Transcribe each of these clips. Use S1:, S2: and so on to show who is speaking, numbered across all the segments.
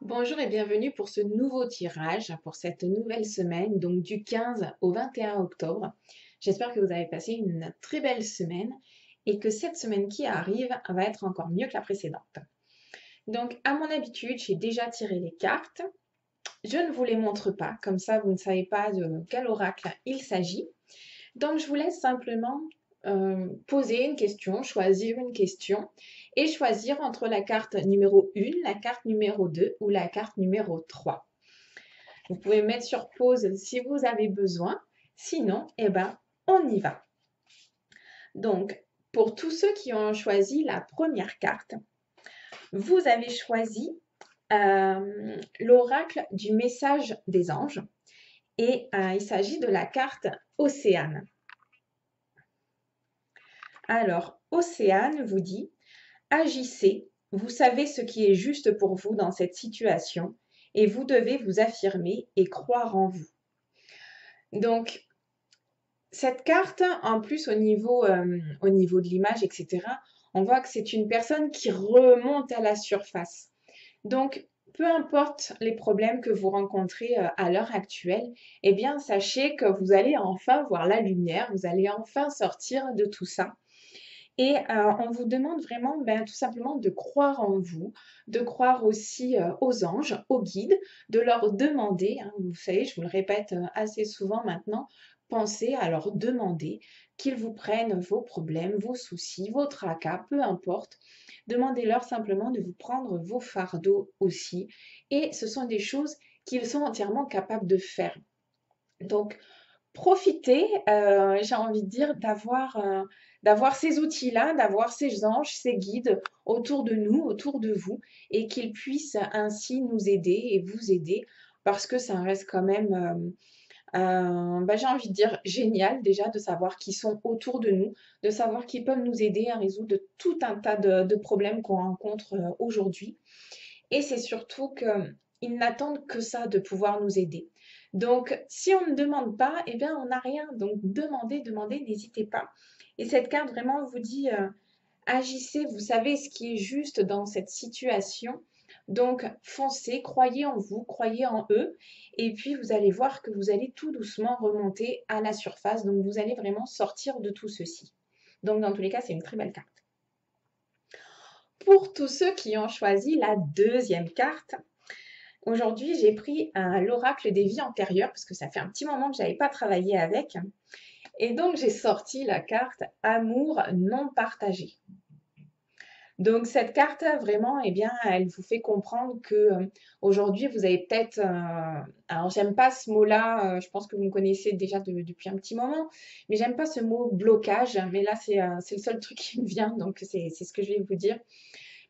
S1: Bonjour et bienvenue pour ce nouveau tirage, pour cette nouvelle semaine, donc du 15 au 21 octobre. J'espère que vous avez passé une très belle semaine et que cette semaine qui arrive va être encore mieux que la précédente. Donc, à mon habitude, j'ai déjà tiré les cartes. Je ne vous les montre pas, comme ça vous ne savez pas de quel oracle il s'agit. Donc, je vous laisse simplement poser une question, choisir une question et choisir entre la carte numéro 1, la carte numéro 2 ou la carte numéro 3. Vous pouvez mettre sur pause si vous avez besoin. Sinon, eh ben, on y va. Donc, pour tous ceux qui ont choisi la première carte, vous avez choisi l'oracle du message des anges et il s'agit de la carte Océane. Alors, Océane vous dit, agissez, vous savez ce qui est juste pour vous dans cette situation et vous devez vous affirmer et croire en vous. Donc, cette carte, en plus au niveau de l'image, etc., on voit que c'est une personne qui remonte à la surface. Donc, peu importe les problèmes que vous rencontrez à l'heure actuelle, eh bien, sachez que vous allez enfin voir la lumière, vous allez enfin sortir de tout ça. Et on vous demande vraiment tout simplement de croire en vous, de croire aussi aux anges, aux guides, de leur demander, hein, vous savez, je vous le répète assez souvent maintenant, pensez à leur demander qu'ils vous prennent vos problèmes, vos soucis, vos tracas, peu importe. Demandez-leur simplement de vous prendre vos fardeaux aussi. Et ce sont des choses qu'ils sont entièrement capables de faire. Donc, profiter, j'ai envie de dire, d'avoir ces outils-là, d'avoir ces anges, ces guides autour de nous, autour de vous, et qu'ils puissent ainsi nous aider et vous aider, parce que ça reste quand même, j'ai envie de dire, génial déjà de savoir qu'ils sont autour de nous, de savoir qu'ils peuvent nous aider à résoudre tout un tas de problèmes qu'on rencontre aujourd'hui. Et c'est surtout qu'ils n'attendent que ça de pouvoir nous aider. Donc, si on ne demande pas, eh bien, on n'a rien. Donc, demandez, demandez, n'hésitez pas. Et cette carte vraiment vous dit, agissez, vous savez ce qui est juste dans cette situation. Donc, foncez, croyez en vous, croyez en eux. Et puis, vous allez voir que vous allez tout doucement remonter à la surface. Donc, vous allez vraiment sortir de tout ceci. Donc, dans tous les cas, c'est une très belle carte. Pour tous ceux qui ont choisi la deuxième carte, aujourd'hui, j'ai pris l'oracle des vies antérieures parce que ça fait un petit moment que je n'avais pas travaillé avec. Et donc, j'ai sorti la carte Amour non partagé. Donc, cette carte, vraiment, eh bien, elle vous fait comprendre que aujourd'hui, vous avez peut-être. Alors, j'aime pas ce mot-là, je pense que vous me connaissez déjà depuis un petit moment, mais j'aime pas ce mot blocage. Mais là, c'est le seul truc qui me vient, donc c'est ce que je vais vous dire.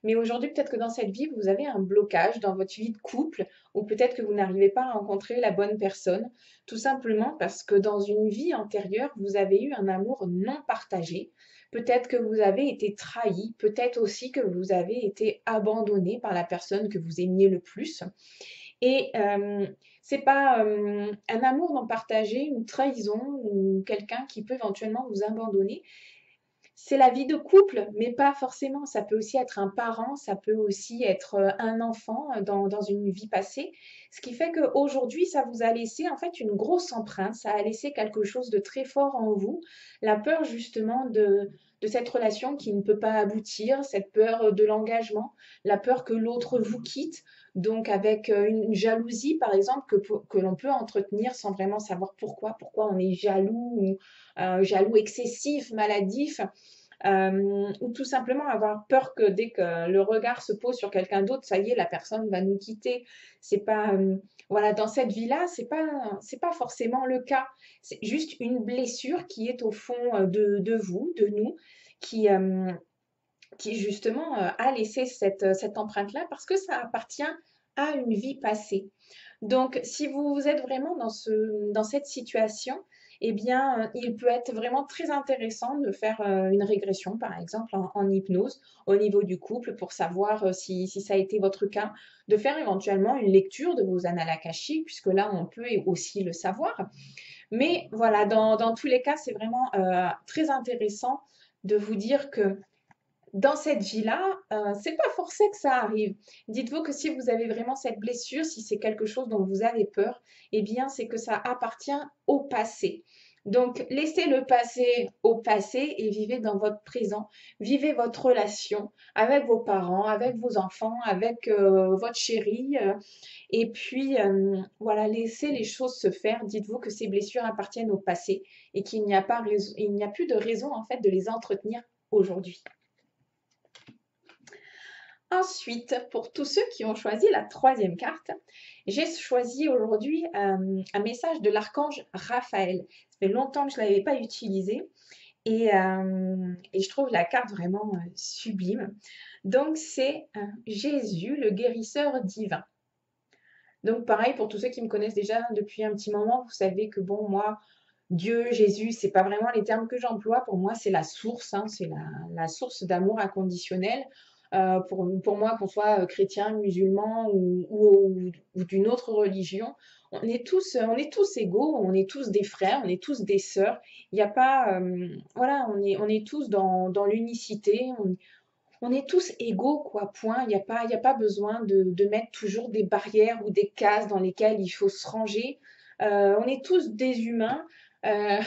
S1: Mais aujourd'hui, peut-être que dans cette vie, vous avez un blocage dans votre vie de couple, ou peut-être que vous n'arrivez pas à rencontrer la bonne personne, tout simplement parce que dans une vie antérieure, vous avez eu un amour non partagé. Peut-être que vous avez été trahi, peut-être aussi que vous avez été abandonné par la personne que vous aimiez le plus. Et c'est pas un amour non partagé, une trahison ou quelqu'un qui peut éventuellement vous abandonner. C'est la vie de couple, mais pas forcément. Ça peut aussi être un parent, ça peut aussi être un enfant dans une vie passée. Ce qui fait qu'aujourd'hui, ça vous a laissé en fait une grosse empreinte, ça a laissé quelque chose de très fort en vous. La peur justement de cette relation qui ne peut pas aboutir, cette peur de l'engagement, la peur que l'autre vous quitte. Donc avec une jalousie, par exemple, que l'on peut entretenir sans vraiment savoir pourquoi on est jaloux ou jaloux excessif, maladif, ou tout simplement avoir peur que dès que le regard se pose sur quelqu'un d'autre, ça y est, la personne va nous quitter. C'est pas, voilà, dans cette vie-là, c'est pas forcément le cas. C'est juste une blessure qui est au fond de vous, de nous, qui, euh, qui justement a laissé cette empreinte-là parce que ça appartient à une vie passée. Donc, si vous êtes vraiment dans cette situation, eh bien, il peut être vraiment très intéressant de faire une régression, par exemple, en hypnose, au niveau du couple, pour savoir si ça a été votre cas, de faire éventuellement une lecture de vos annales akashiques, puisque là, on peut aussi le savoir. Mais voilà, dans tous les cas, c'est vraiment très intéressant de vous dire que dans cette vie-là, c'est pas forcé que ça arrive. Dites-vous que si vous avez vraiment cette blessure, si c'est quelque chose dont vous avez peur, eh bien, c'est que ça appartient au passé. Donc, laissez le passé au passé et vivez dans votre présent. Vivez votre relation avec vos parents, avec vos enfants, avec votre chéri. Et puis, voilà, laissez les choses se faire. Dites-vous que ces blessures appartiennent au passé et qu'il n'y a pas il n'y a plus de raison en fait de les entretenir aujourd'hui. Ensuite, pour tous ceux qui ont choisi la troisième carte, j'ai choisi aujourd'hui un message de l'archange Raphaël. Ça fait longtemps que je ne l'avais pas utilisé et je trouve la carte vraiment sublime. Donc, c'est Jésus, le guérisseur divin. Donc, pareil, pour tous ceux qui me connaissent déjà depuis un petit moment, vous savez que bon, moi, Dieu, Jésus, c'est pas vraiment les termes que j'emploie. Pour moi, c'est la source, hein, c'est la source d'amour inconditionnel. Pour moi, qu'on soit chrétien, musulman ou d'une autre religion, on est tous égaux, on est tous des frères, on est tous des sœurs. Il n'y a pas, voilà, on est tous dans l'unicité, on est tous égaux, quoi, point. Il y a pas besoin de mettre toujours des barrières ou des cases dans lesquelles il faut se ranger. On est tous des humains. Euh,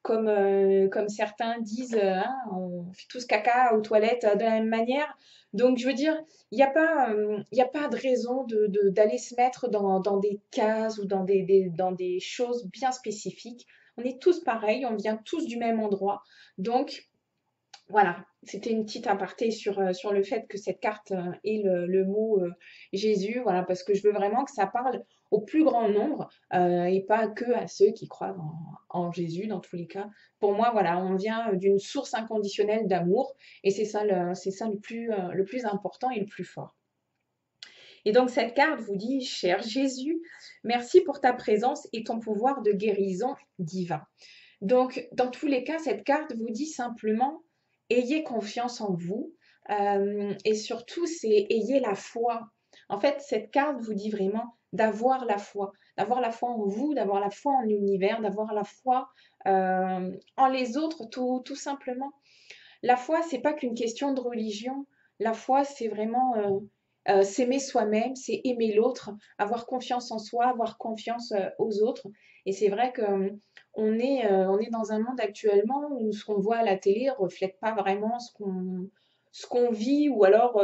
S1: comme certains disent, hein, on fait tous caca aux toilettes de la même manière. Donc, je veux dire, il y a pas de raison d'aller se mettre dans des cases ou dans des choses bien spécifiques. On est tous pareils, on vient tous du même endroit. Donc, voilà, c'était une petite aparté sur le fait que cette carte ait le mot Jésus, voilà, parce que je veux vraiment que ça parle au plus grand nombre et pas que à ceux qui croient en Jésus dans tous les cas. Pour moi, voilà, on vient d'une source inconditionnelle d'amour et c'est ça le plus important et le plus fort. Et donc cette carte vous dit, cher Jésus, merci pour ta présence et ton pouvoir de guérison divin. Donc, dans tous les cas, cette carte vous dit simplement, ayez confiance en vous et surtout, c'est ayez la foi. En fait, cette carte vous dit vraiment d'avoir la foi en vous, d'avoir la foi en l'univers, d'avoir la foi en les autres, tout simplement. La foi, c'est pas qu'une question de religion. La foi, c'est vraiment s'aimer soi-même, c'est aimer l'autre, avoir confiance en soi, avoir confiance aux autres. Et c'est vrai que on est dans un monde actuellement où ce qu'on voit à la télé ne reflète pas vraiment ce qu'on vit, ou alors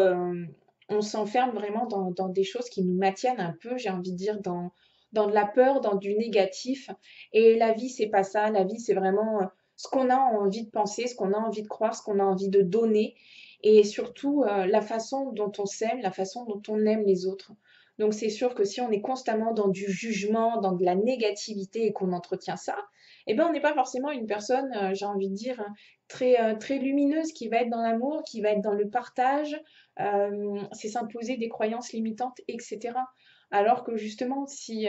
S1: on s'enferme vraiment dans des choses qui nous maintiennent un peu, j'ai envie de dire, dans de la peur, dans du négatif. Et la vie, c'est pas ça. La vie, c'est vraiment ce qu'on a envie de penser, ce qu'on a envie de croire, ce qu'on a envie de donner, et surtout la façon dont on s'aime, la façon dont on aime les autres. Donc c'est sûr que si on est constamment dans du jugement, dans de la négativité et qu'on entretient ça, eh ben on n'est pas forcément une personne, j'ai envie de dire, très lumineuse qui va être dans l'amour, qui va être dans le partage, c'est s'imposer des croyances limitantes, etc. Alors que justement, si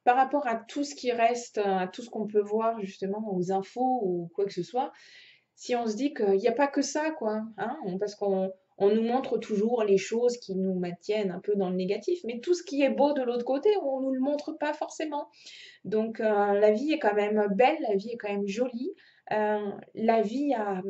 S1: par rapport à tout ce qui reste, à tout ce qu'on peut voir justement aux infos ou quoi que ce soit, si on se dit qu'il n'y a pas que ça, quoi, hein, parce qu'on nous montre toujours les choses qui nous maintiennent un peu dans le négatif, mais tout ce qui est beau de l'autre côté, on ne nous le montre pas forcément. Donc la vie est quand même belle, la vie est quand même jolie, la vie a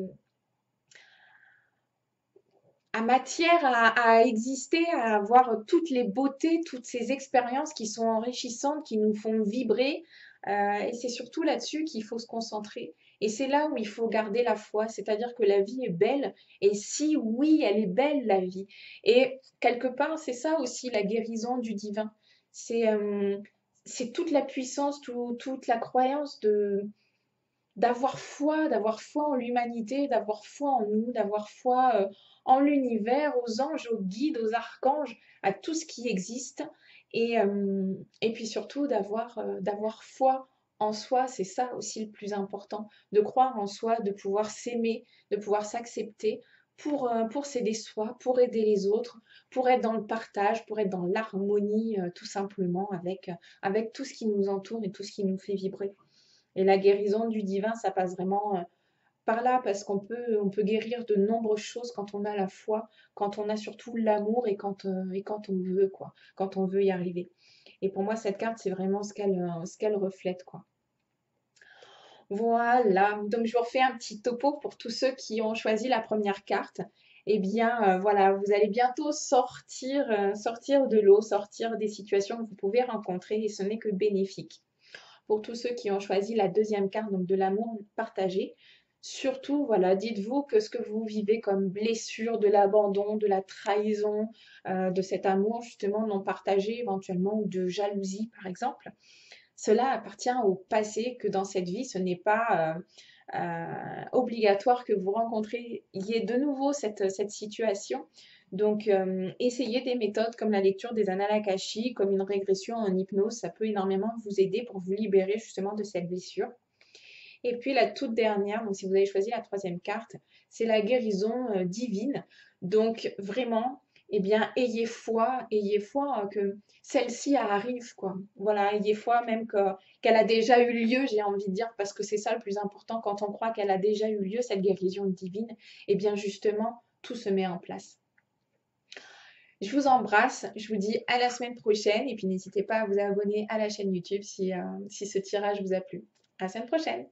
S1: matière à exister, à avoir toutes les beautés, toutes ces expériences qui sont enrichissantes, qui nous font vibrer. Et c'est surtout là-dessus qu'il faut se concentrer. Et c'est là où il faut garder la foi, c'est-à-dire que la vie est belle. Et si oui, elle est belle, la vie. Et quelque part, c'est ça aussi la guérison du divin. C'est c'est toute la puissance, toute la croyance de d'avoir foi en l'humanité, d'avoir foi en nous, d'avoir foi en l'univers, aux anges, aux guides, aux archanges, à tout ce qui existe. Et puis surtout d'avoir foi en soi, c'est ça aussi le plus important, de croire en soi, de pouvoir s'aimer, de pouvoir s'accepter pour s'aider soi, pour aider les autres, pour être dans le partage, pour être dans l'harmonie tout simplement avec tout ce qui nous entoure et tout ce qui nous fait vibrer. Et la guérison du divin, ça passe vraiment par là, parce on peut guérir de nombreuses choses quand on a la foi, quand on a surtout l'amour et quand on veut, quoi, quand on veut y arriver. Et pour moi, cette carte, c'est vraiment ce qu'elle reflète, quoi. Voilà, donc je vous refais un petit topo pour tous ceux qui ont choisi la première carte. eh bien, voilà, vous allez bientôt sortir de l'eau, sortir des situations que vous pouvez rencontrer et ce n'est que bénéfique. Pour tous ceux qui ont choisi la deuxième carte, donc de l'amour partagé, surtout, voilà, dites-vous que ce que vous vivez comme blessure, de l'abandon, de la trahison, de cet amour justement non partagé éventuellement ou de jalousie par exemple, cela appartient au passé, que dans cette vie, ce n'est pas obligatoire que vous rencontriez de nouveau cette situation. Donc, essayez des méthodes comme la lecture des annales akashiques, comme une régression en hypnose, ça peut énormément vous aider pour vous libérer justement de cette blessure. Et puis la toute dernière, donc si vous avez choisi la troisième carte, c'est la guérison divine. Donc vraiment, eh bien, ayez foi que celle-ci arrive, quoi. Voilà, ayez foi même qu'elle a déjà eu lieu, j'ai envie de dire, parce que c'est ça le plus important, quand on croit qu'elle a déjà eu lieu, cette guérison divine, eh bien justement, tout se met en place. Je vous embrasse, je vous dis à la semaine prochaine, et puis n'hésitez pas à vous abonner à la chaîne YouTube si ce tirage vous a plu. À la semaine prochaine!